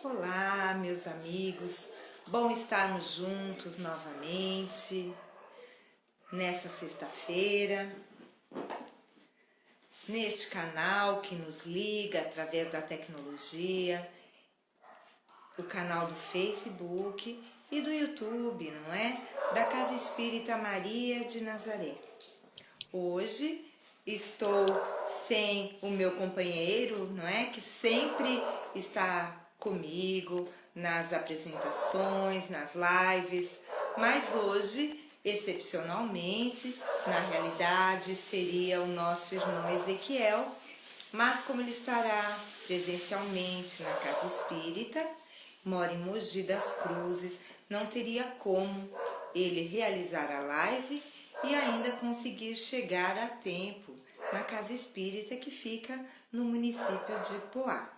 Olá, meus amigos, bom estarmos juntos novamente nessa sexta-feira, neste canal que nos liga através da tecnologia, o canal do Facebook e do YouTube, não é? Da Casa Espírita Maria de Nazaré. Hoje estou sem o meu companheiro, não é? Que sempre está comigo nas apresentações, nas lives, mas hoje, excepcionalmente, na realidade, seria o nosso irmão Ezequiel, mas como ele estará presencialmente na Casa Espírita, mora em Mogi das Cruzes, não teria como ele realizar a live e ainda conseguir chegar a tempo na Casa Espírita que fica no município de Poá.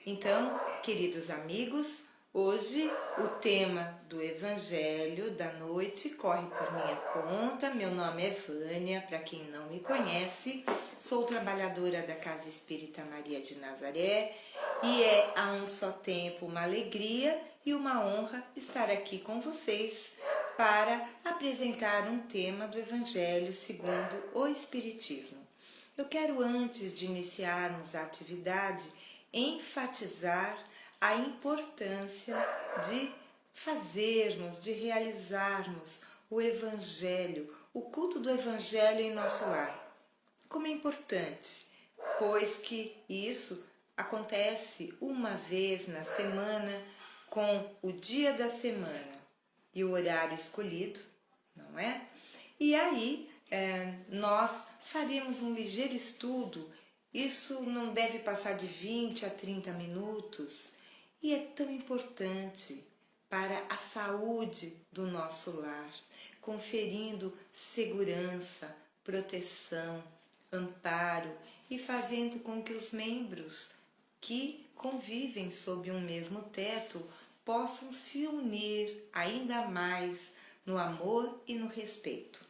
Então, queridos amigos, hoje o tema do Evangelho da noite corre por minha conta. Meu nome é Vânia, para quem não me conhece, sou trabalhadora da Casa Espírita Maria de Nazaré e é a um só tempo uma alegria e uma honra estar aqui com vocês para apresentar um tema do Evangelho segundo o Espiritismo. Eu quero, antes de iniciarmos a atividade, enfatizar a importância de fazermos, de realizarmos o Evangelho, o culto do Evangelho em nosso lar. Como é importante, pois que isso acontece uma vez na semana, com o dia da semana e o horário escolhido, não é? E aí nós faríamos um ligeiro estudo. Isso não deve passar de 20 a 30 minutos e é tão importante para a saúde do nosso lar, conferindo segurança, proteção, amparo e fazendo com que os membros que convivem sob um mesmo teto possam se unir ainda mais no amor e no respeito.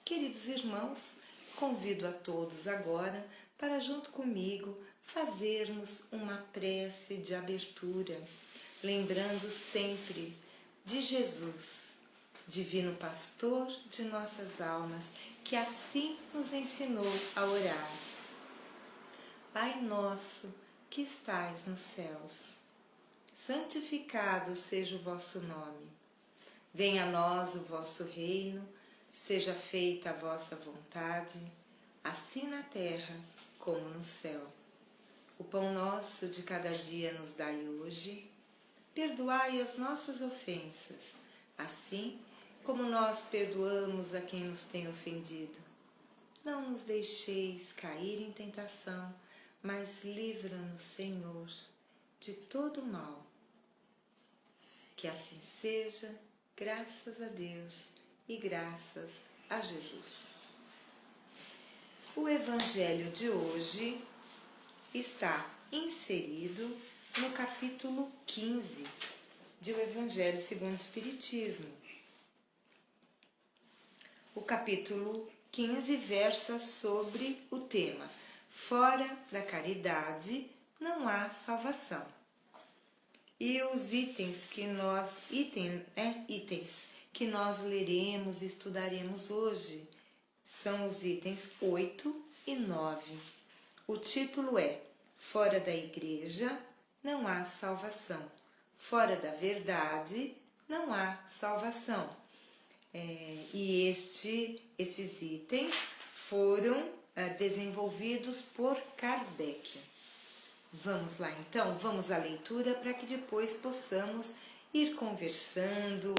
Queridos irmãos, convido a todos agora para, junto comigo, fazermos uma prece de abertura, lembrando sempre de Jesus, divino pastor de nossas almas, que assim nos ensinou a orar. Pai nosso, que estais nos céus, santificado seja o vosso nome. Venha a nós o vosso reino, seja feita a vossa vontade, assim na terra como no céu. O pão nosso de cada dia nos dai hoje. Perdoai as nossas ofensas, assim como nós perdoamos a quem nos tem ofendido. Não nos deixeis cair em tentação, mas livra-nos, Senhor, de todo mal. Que assim seja, graças a Deus e graças a Jesus. O Evangelho de hoje está inserido no capítulo 15 do Evangelho segundo o Espiritismo. O capítulo 15 versa sobre o tema: fora da caridade não há salvação. E os itens que nós leremos e estudaremos hoje são os itens 8 e 9. O título é: fora da igreja não há salvação. Fora da verdade não há salvação. E esses itens foram desenvolvidos por Kardec. Vamos lá então, vamos à leitura para que depois possamos ir conversando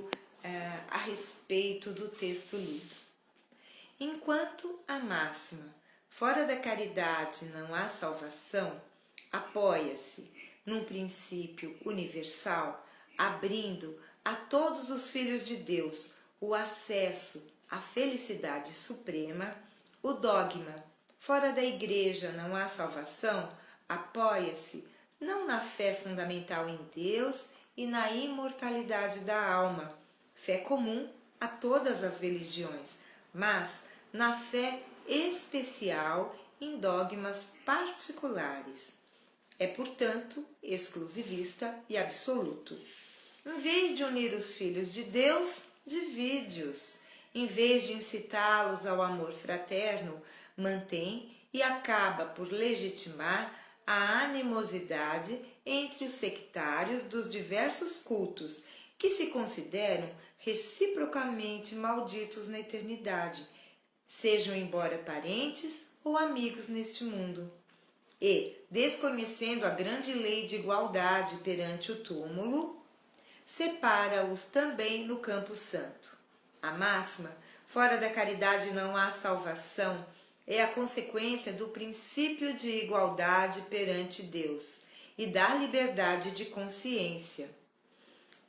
a respeito do texto lido. Enquanto a máxima fora da caridade não há salvação apoia-se num princípio universal, abrindo a todos os filhos de Deus o acesso à felicidade suprema, o dogma fora da igreja não há salvação apoia-se não na fé fundamental em Deus e na imortalidade da alma, fé comum a todas as religiões, mas na fé especial em dogmas particulares. É, portanto, exclusivista e absoluto. Em vez de unir os filhos de Deus, divide-os. Em vez de incitá-los ao amor fraterno, mantém e acaba por legitimar a animosidade entre os sectários dos diversos cultos, que se consideram reciprocamente malditos na eternidade, sejam embora parentes ou amigos neste mundo. E, desconhecendo a grande lei de igualdade perante o túmulo, separa-os também no campo santo. A máxima, fora da caridade não há salvação, é a consequência do princípio de igualdade perante Deus e da liberdade de consciência.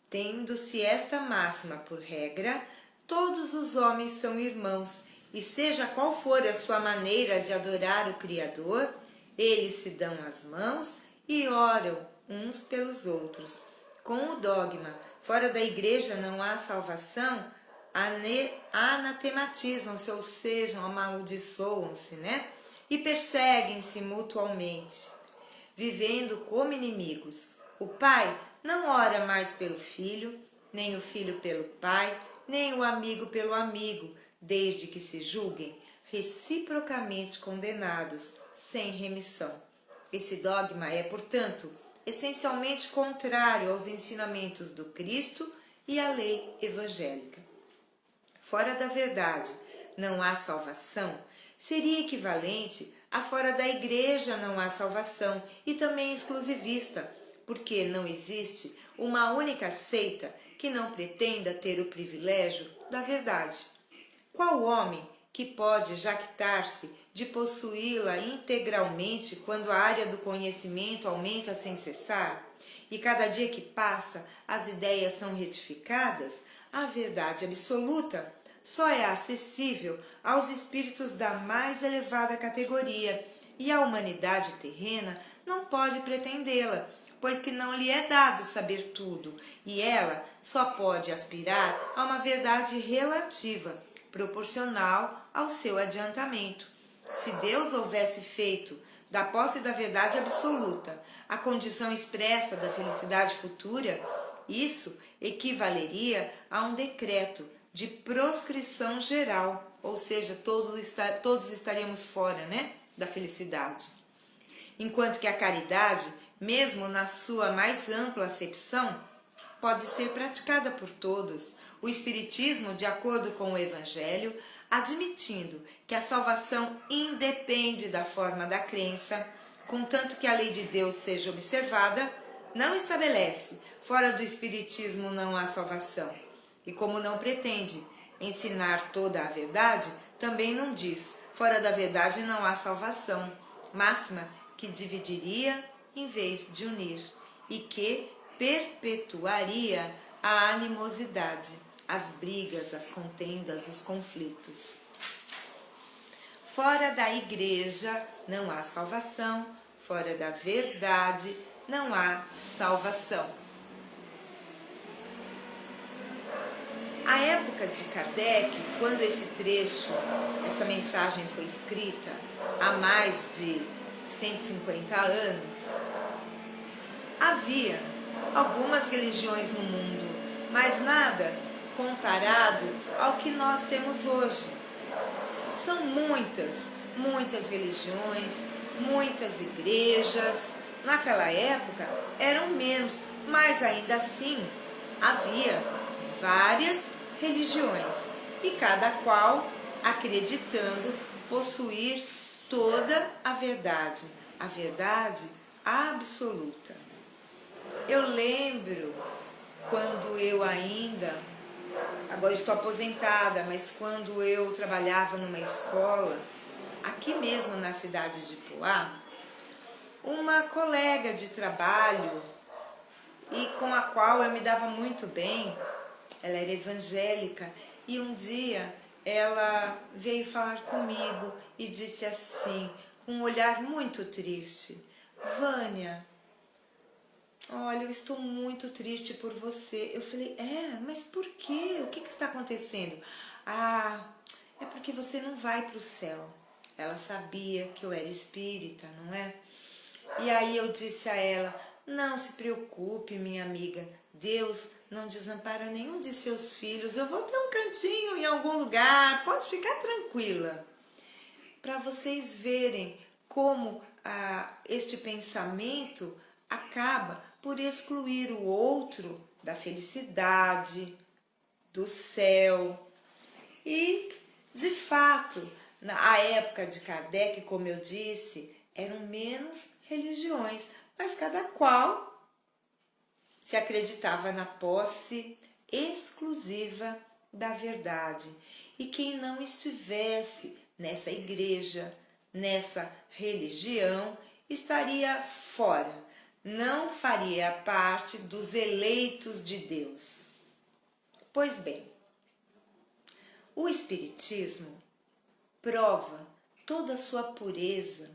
Tendo-se esta máxima por regra, todos os homens são irmãos, e seja qual for a sua maneira de adorar o Criador, eles se dão as mãos e oram uns pelos outros. Com o dogma, fora da igreja não há salvação, anatematizam-se, ou seja, amaldiçoam-se, e perseguem-se mutualmente, vivendo como inimigos. O pai não ora mais pelo filho, nem o filho pelo pai, nem o amigo pelo amigo, desde que se julguem reciprocamente condenados, sem remissão. Esse dogma é, portanto, essencialmente contrário aos ensinamentos do Cristo e à lei evangélica. Fora da verdade não há salvação, seria equivalente a fora da igreja não há salvação, e também exclusivista, porque não existe uma única seita que não pretenda ter o privilégio da verdade. Qual homem que pode jactar-se de possuí-la integralmente quando a área do conhecimento aumenta sem cessar? E cada dia que passa, as ideias são retificadas? A verdade absoluta só é acessível aos espíritos da mais elevada categoria, e a humanidade terrena não pode pretendê-la, pois que não lhe é dado saber tudo, e ela só pode aspirar a uma verdade relativa, proporcional ao seu adiantamento. Se Deus houvesse feito da posse da verdade absoluta a condição expressa da felicidade futura, isso equivaleria a um decreto de proscrição geral, ou seja, todos estaríamos fora, da felicidade. Enquanto que a caridade, mesmo na sua mais ampla acepção, pode ser praticada por todos. O Espiritismo, de acordo com o Evangelho, admitindo que a salvação independe da forma da crença, contanto que a lei de Deus seja observada, não estabelece, fora do Espiritismo não há salvação. E como não pretende ensinar toda a verdade, também não diz, fora da verdade não há salvação, máxima que dividiria em vez de unir, e que perpetuaria a animosidade, as brigas, as contendas, os conflitos. Fora da igreja não há salvação, fora da verdade não há salvação. A época de Kardec, quando esse trecho, essa mensagem foi escrita, há mais de 150 anos, havia algumas religiões no mundo, mas nada comparado ao que nós temos hoje. São muitas religiões, muitas igrejas. Naquela época eram menos, mas ainda assim havia várias religiões, e cada qual acreditando possuir toda a verdade absoluta. Eu lembro quando eu agora estou aposentada, mas quando eu trabalhava numa escola, aqui mesmo na cidade de Poá, uma colega de trabalho, e com a qual eu me dava muito bem, ela era evangélica, e um dia ela veio falar comigo e disse assim, com um olhar muito triste: Vânia, olha, eu estou muito triste por você. Eu falei, mas por quê? O que está acontecendo? Ah, é porque você não vai para o céu. Ela sabia que eu era espírita, não é? E aí eu disse a ela, Não se preocupe, minha amiga, Deus não desampara nenhum de seus filhos. Eu vou ter um cantinho em algum lugar, pode ficar tranquila. Para vocês verem como este pensamento acaba por excluir o outro da felicidade, do céu. E, de fato, na época de Kardec, como eu disse, eram menos religiões, mas cada qual se acreditava na posse exclusiva da verdade. E quem não estivesse nessa igreja, nessa religião, estaria fora, não faria parte dos eleitos de Deus. Pois bem, o Espiritismo prova toda a sua pureza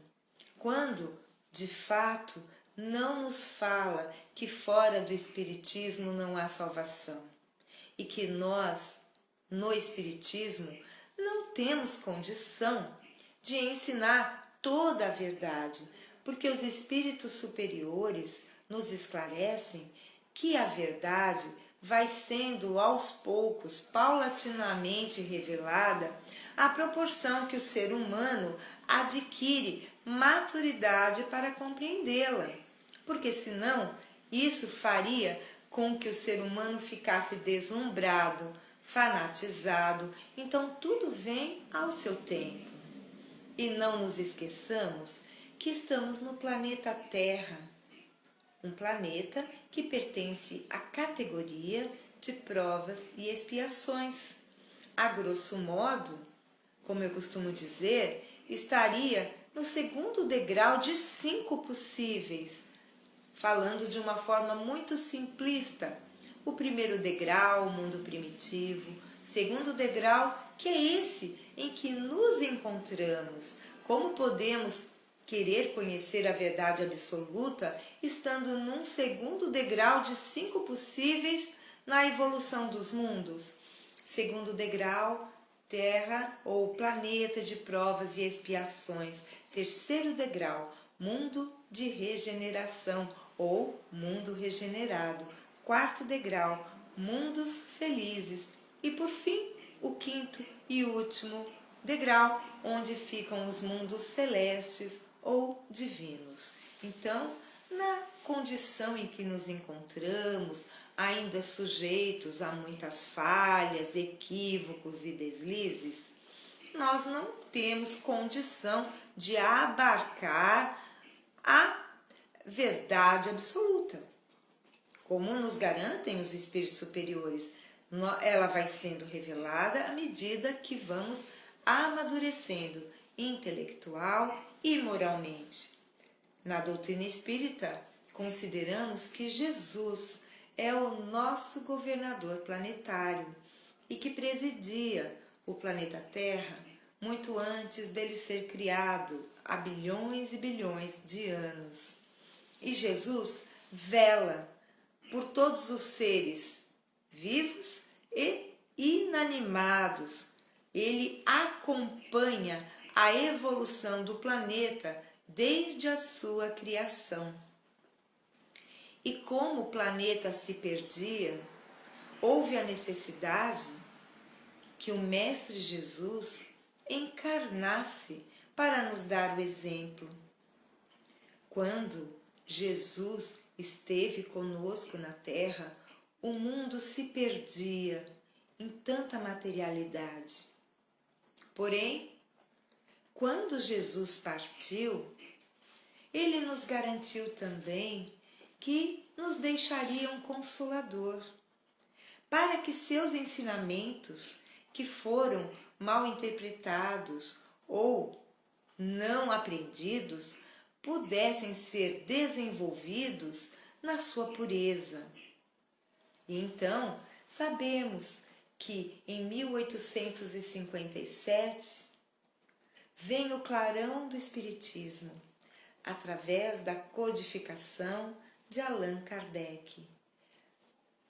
quando, de fato, não nos fala que fora do Espiritismo não há salvação e que nós, no Espiritismo, não temos condição de ensinar toda a verdade, porque os espíritos superiores nos esclarecem que a verdade vai sendo aos poucos, paulatinamente revelada à proporção que o ser humano adquire maturidade para compreendê-la, porque senão isso faria com que o ser humano ficasse deslumbrado, fanatizado. Então tudo vem ao seu tempo. E não nos esqueçamos que estamos no planeta Terra, um planeta que pertence à categoria de provas e expiações. A grosso modo, como eu costumo dizer, estaria no segundo degrau de 5 possíveis, falando de uma forma muito simplista. O primeiro degrau, o mundo primitivo. Segundo degrau, que é esse em que nos encontramos. Como podemos querer conhecer a verdade absoluta estando num segundo degrau de 5 possíveis na evolução dos mundos? Segundo degrau, Terra ou planeta de provas e expiações. Terceiro degrau, mundo de regeneração ou mundo regenerado. Quarto degrau, mundos felizes. E por fim, o quinto e último degrau, onde ficam os mundos celestes ou divinos. Então, na condição em que nos encontramos, ainda sujeitos a muitas falhas, equívocos e deslizes, nós não temos condição de abarcar a verdade absoluta. Como nos garantem os espíritos superiores, ela vai sendo revelada à medida que vamos amadurecendo intelectual e moralmente. Na doutrina espírita, consideramos que Jesus é o nosso governador planetário e que presidia o planeta Terra muito antes dele ser criado, há bilhões e bilhões de anos. E Jesus vela por todos os seres vivos e inanimados. Ele acompanha a evolução do planeta desde a sua criação. E como o planeta se perdia, houve a necessidade que o Mestre Jesus encarnasse para nos dar o exemplo. Quando Jesus esteve conosco na Terra, o mundo se perdia em tanta materialidade. Porém, quando Jesus partiu, ele nos garantiu também que nos deixaria um Consolador, para que seus ensinamentos, que foram mal interpretados ou não aprendidos, pudessem ser desenvolvidos na sua pureza. E então, sabemos que em 1857 vem o clarão do Espiritismo, através da codificação de Allan Kardec,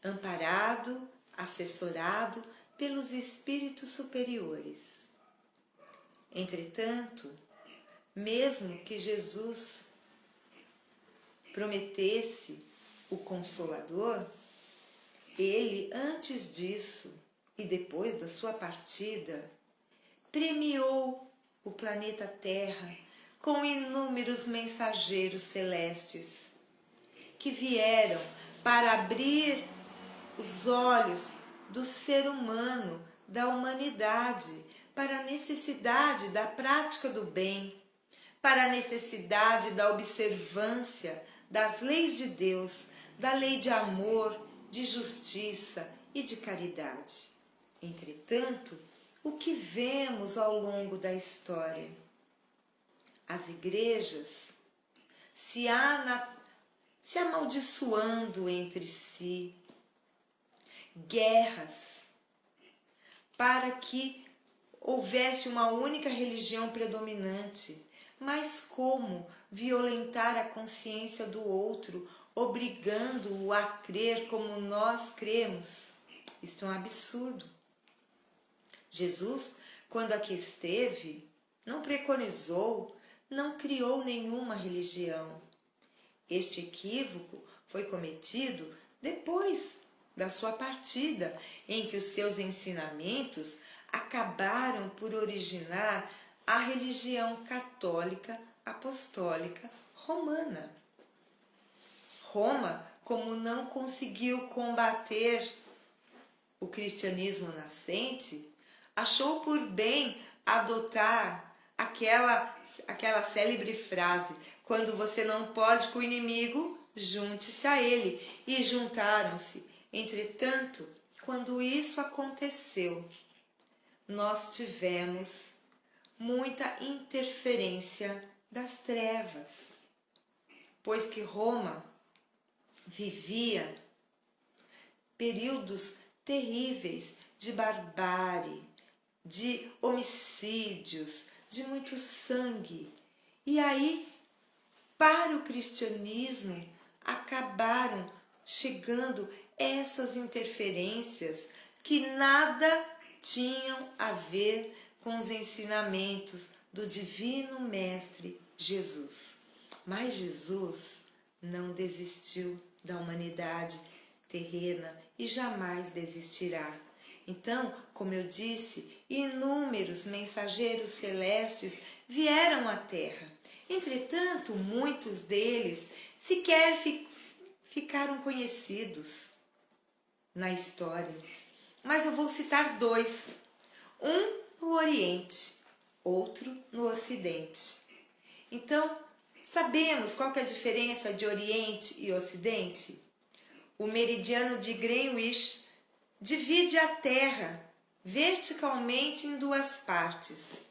amparado, assessorado pelos espíritos superiores. Entretanto, mesmo que Jesus prometesse o Consolador, ele, antes disso e depois da sua partida, premiou o planeta Terra com inúmeros mensageiros celestes que vieram para abrir os olhos do ser humano, da humanidade, para a necessidade da prática do bem, para a necessidade da observância das leis de Deus, da lei de amor, de justiça e de caridade. Entretanto, o que vemos ao longo da história? As igrejas se amaldiçoando entre si, guerras para que houvesse uma única religião predominante, mas como violentar a consciência do outro, obrigando-o a crer como nós cremos? Isto é um absurdo. Jesus, quando aqui esteve, não preconizou, não criou nenhuma religião. Este equívoco foi cometido depois da sua partida, em que os seus ensinamentos acabaram por originar a religião católica apostólica romana. Roma, como não conseguiu combater o cristianismo nascente, achou por bem adotar aquela célebre frase: quando você não pode com o inimigo, junte-se a ele. E juntaram-se. Entretanto, quando isso aconteceu, nós tivemos muita interferência das trevas, pois que Roma vivia períodos terríveis de barbárie, de homicídios, de muito sangue. E aí, para o cristianismo, acabaram chegando essas interferências que nada tinham a ver com os ensinamentos do Divino Mestre Jesus. Mas Jesus não desistiu da humanidade terrena e jamais desistirá. Então, como eu disse, inúmeros mensageiros celestes vieram à Terra. Entretanto, muitos deles sequer ficaram conhecidos na história. Mas eu vou citar dois. Um no Oriente, outro no Ocidente. Então, sabemos qual que é a diferença de Oriente e Ocidente? O meridiano de Greenwich divide a Terra verticalmente em duas partes,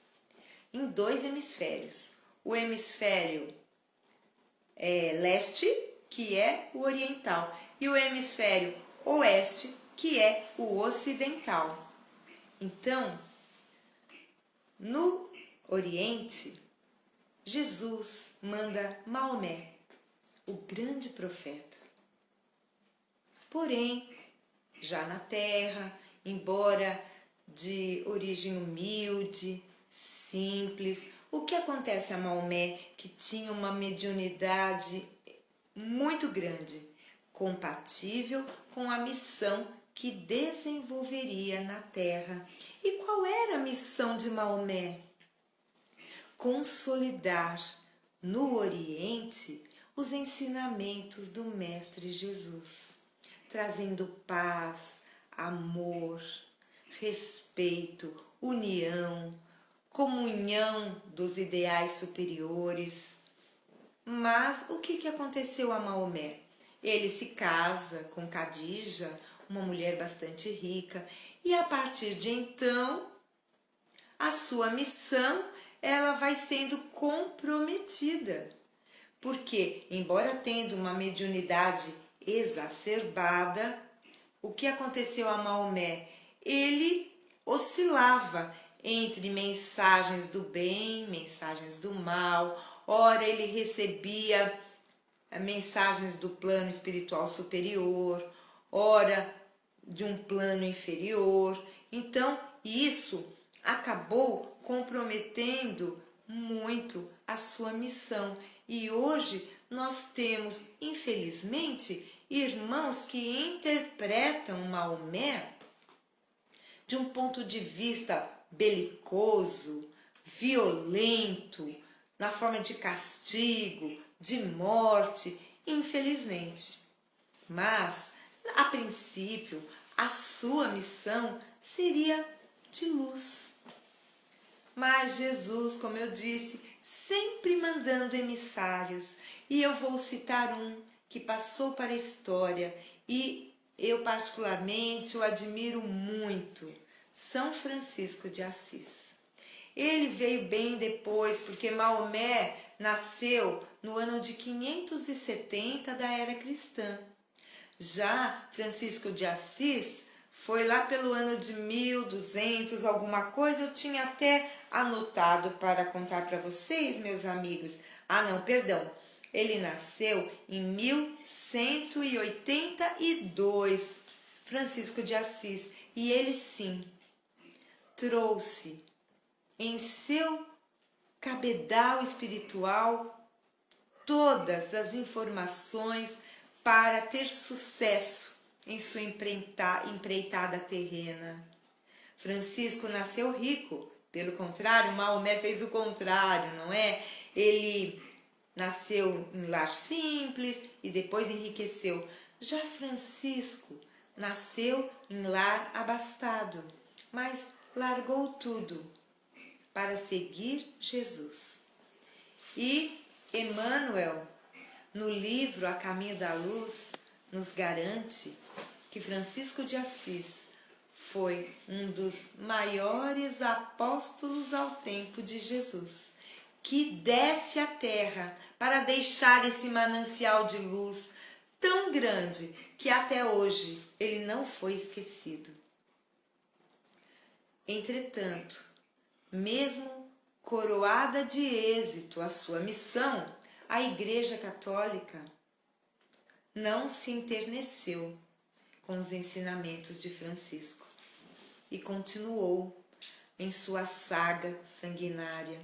em dois hemisférios. O hemisfério leste, que é o oriental, e o hemisfério oeste, que é o ocidental. Então, no Oriente, Jesus manda Maomé, o grande profeta. Porém, já na Terra, embora de origem humilde, simples, o que acontece a Maomé, que tinha uma mediunidade muito grande, compatível com a missão que desenvolveria na Terra? E qual era a missão de Maomé? Consolidar no Oriente os ensinamentos do Mestre Jesus, trazendo paz, amor, respeito, união, comunhão dos ideais superiores. Mas o que aconteceu a Maomé? Ele se casa com Khadija, uma mulher bastante rica, e a partir de então, a sua missão ela vai sendo comprometida. Porque, embora tendo uma mediunidade exacerbada, o que aconteceu a Maomé? Ele oscilava entre mensagens do bem, mensagens do mal. Ora ele recebia mensagens do plano espiritual superior, ora de um plano inferior. Então, isso acabou comprometendo muito a sua missão. E hoje nós temos, infelizmente, irmãos que interpretam Maomé de um ponto de vista belicoso, violento, na forma de castigo, de morte, infelizmente. Mas, a princípio, a sua missão seria de luz. Mas Jesus, como eu disse, sempre mandando emissários. E eu vou citar um que passou para a história e eu particularmente o admiro muito, São Francisco de Assis. Ele veio bem depois, porque Maomé nasceu no ano de 570 da era cristã. Já Francisco de Assis foi lá pelo ano de 1200, alguma coisa, eu tinha até anotado para contar para vocês, meus amigos. Ele nasceu em 1182, Francisco de Assis, e ele sim trouxe em seu cabedal espiritual todas as informações para ter sucesso em sua empreitada terrena. Francisco nasceu rico, pelo contrário, Maomé fez o contrário, não é? Ele nasceu em lar simples e depois enriqueceu. Já Francisco nasceu em lar abastado, mas largou tudo para seguir Jesus. E Emmanuel, no livro A Caminho da Luz, nos garante que Francisco de Assis foi um dos maiores apóstolos ao tempo de Jesus, que desce à terra para deixar esse manancial de luz tão grande que até hoje ele não foi esquecido. Entretanto, mesmo coroada de êxito a sua missão, a Igreja Católica não se enterneceu com os ensinamentos de Francisco e continuou em sua saga sanguinária.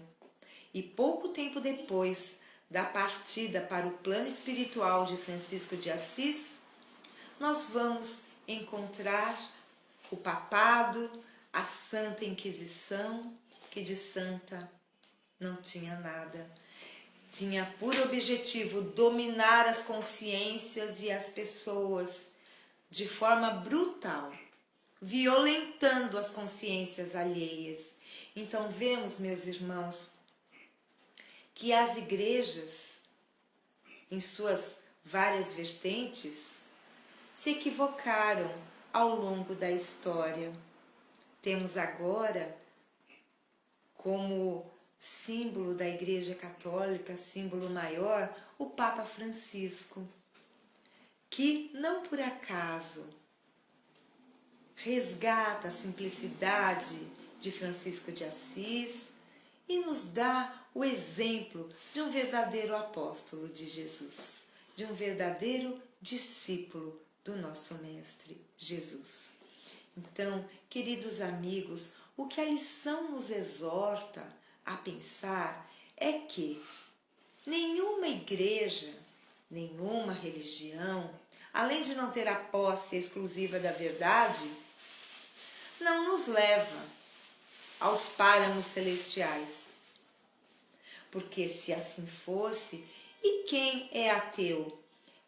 E pouco tempo depois da partida para o plano espiritual de Francisco de Assis, nós vamos encontrar o papado, a Santa Inquisição, que de santa não tinha nada. Tinha por objetivo dominar as consciências e as pessoas de forma brutal, violentando as consciências alheias. Então vemos, meus irmãos, que as igrejas, em suas várias vertentes, se equivocaram ao longo da história. Temos agora como símbolo da Igreja Católica, símbolo maior, o Papa Francisco, que não por acaso resgata a simplicidade de Francisco de Assis e nos dá o exemplo de um verdadeiro apóstolo de Jesus, de um verdadeiro discípulo do nosso Mestre Jesus. Então, queridos amigos, o que a lição nos exorta a pensar é que nenhuma igreja, nenhuma religião, além de não ter a posse exclusiva da verdade, não nos leva aos páramos celestiais. Porque se assim fosse, e quem é ateu?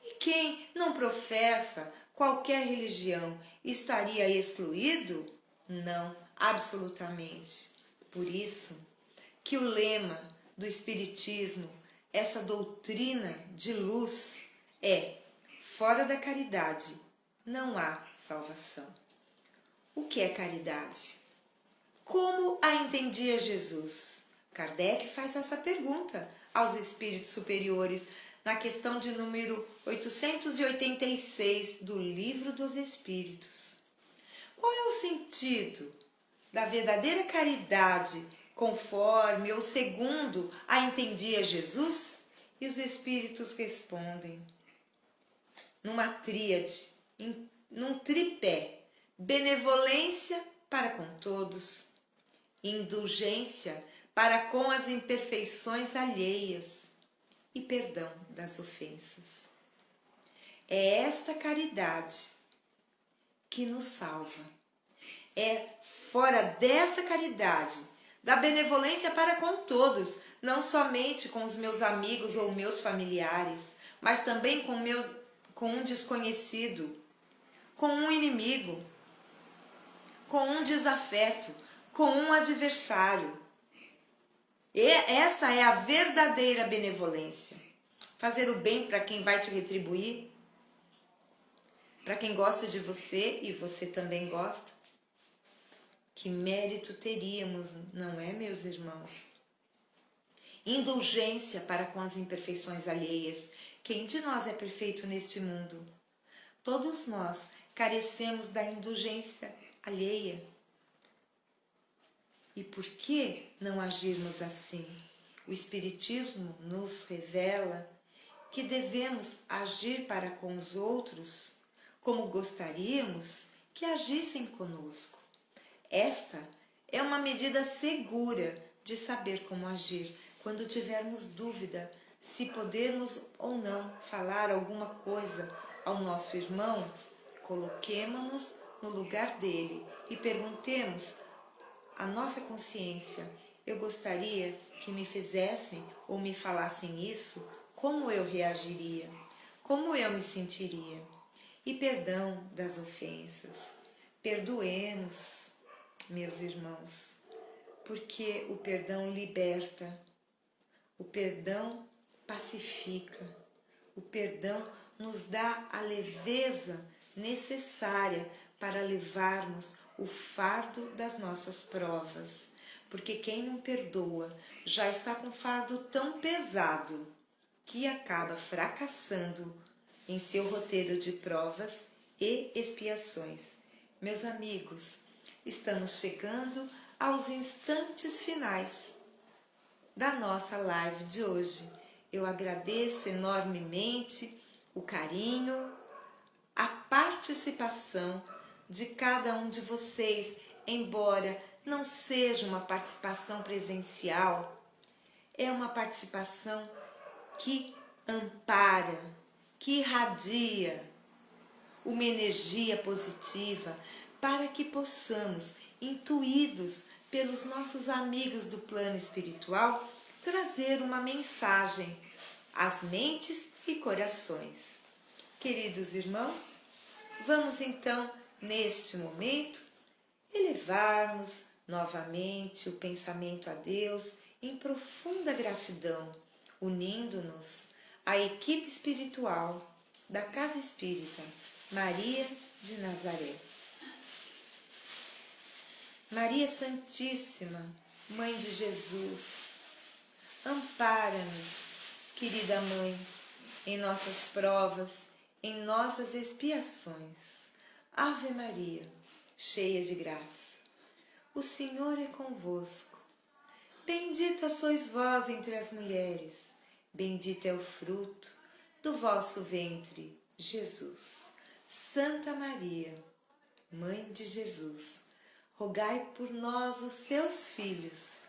E quem não professa qualquer religião estaria excluído? Não, absolutamente. Por isso que o lema do Espiritismo, essa doutrina de luz, é: fora da caridade não há salvação. O que é caridade? Como a entendia Jesus? Kardec faz essa pergunta aos espíritos superiores na questão de número 886 do Livro dos Espíritos. Qual é o sentido da verdadeira caridade conforme ou segundo a entendia Jesus? E os espíritos respondem numa tríade, num tripé: benevolência para com todos, indulgência para com as imperfeições alheias e perdão das ofensas. É esta caridade que nos salva. É fora desta caridade, da benevolência para com todos, não somente com os meus amigos ou meus familiares, mas também com um desconhecido, com um inimigo, com um desafeto, com um adversário. E essa é a verdadeira benevolência. Fazer o bem para quem vai te retribuir, para quem gosta de você e você também gosta. Que mérito teríamos, não é, meus irmãos? Indulgência para com as imperfeições alheias. Quem de nós é perfeito neste mundo? Todos nós carecemos da indulgência alheia. E por que não agirmos assim? O Espiritismo nos revela que devemos agir para com os outros como gostaríamos que agissem conosco. Esta é uma medida segura de saber como agir quando tivermos dúvida se podemos ou não falar alguma coisa ao nosso irmão. Coloquemo-nos no lugar dele e perguntemos à nossa consciência: eu gostaria que me fizessem ou me falassem isso, como eu reagiria? Como eu me sentiria? E perdão das ofensas. Perdoemos, meus irmãos, porque o perdão liberta, o perdão pacifica, o perdão nos dá a leveza necessária para levarmos o fardo das nossas provas, porque quem não perdoa já está com fardo tão pesado que acaba fracassando em seu roteiro de provas e expiações. Meus amigos, estamos chegando aos instantes finais da nossa live de hoje. Eu agradeço enormemente o carinho, a participação de cada um de vocês, embora não seja uma participação presencial, é uma participação que ampara, que irradia uma energia positiva para que possamos, intuídos pelos nossos amigos do plano espiritual, trazer uma mensagem às mentes e corações. Queridos irmãos, vamos então, neste momento, elevarmos novamente o pensamento a Deus em profunda gratidão, unindo-nos à equipe espiritual da Casa Espírita Maria de Nazaré. Maria Santíssima, Mãe de Jesus, ampara-nos, querida Mãe, em nossas provas, em nossas expiações. Ave Maria, cheia de graça, o Senhor é convosco. Bendita sois vós entre as mulheres, bendito é o fruto do vosso ventre, Jesus. Santa Maria, Mãe de Jesus, rogai por nós, os seus filhos,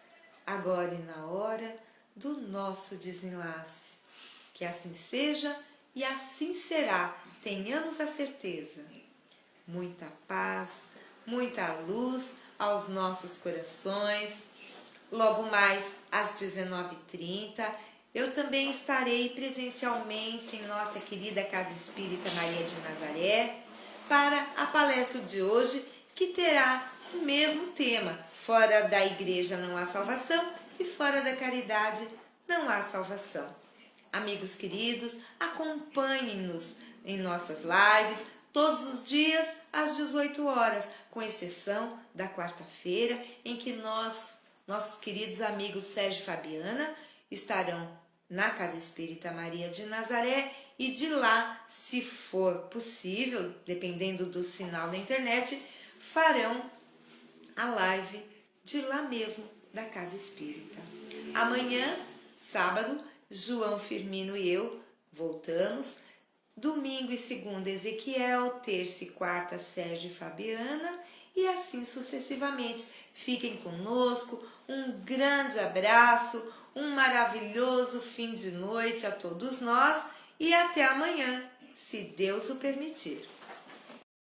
agora e na hora do nosso desenlace. Que assim seja e assim será, tenhamos a certeza. Muita paz, muita luz aos nossos corações. Logo mais às 19h30, eu também estarei presencialmente em nossa querida Casa Espírita Maria de Nazaré para a palestra de hoje, que terá o mesmo tema: fora da igreja não há salvação e fora da caridade não há salvação. Amigos queridos, acompanhem-nos em nossas lives todos os dias às 18 horas, com exceção da quarta-feira, em que nossos queridos amigos Sérgio e Fabiana estarão na Casa Espírita Maria de Nazaré, e de lá, se for possível, dependendo do sinal da internet, farão a live de lá mesmo, da Casa Espírita. Amanhã, sábado, João Firmino e eu voltamos. Domingo e segunda, Ezequiel. Terça e quarta, Sérgio e Fabiana. E assim sucessivamente. Fiquem conosco. Um grande abraço, um maravilhoso fim de noite a todos nós e até amanhã, se Deus o permitir.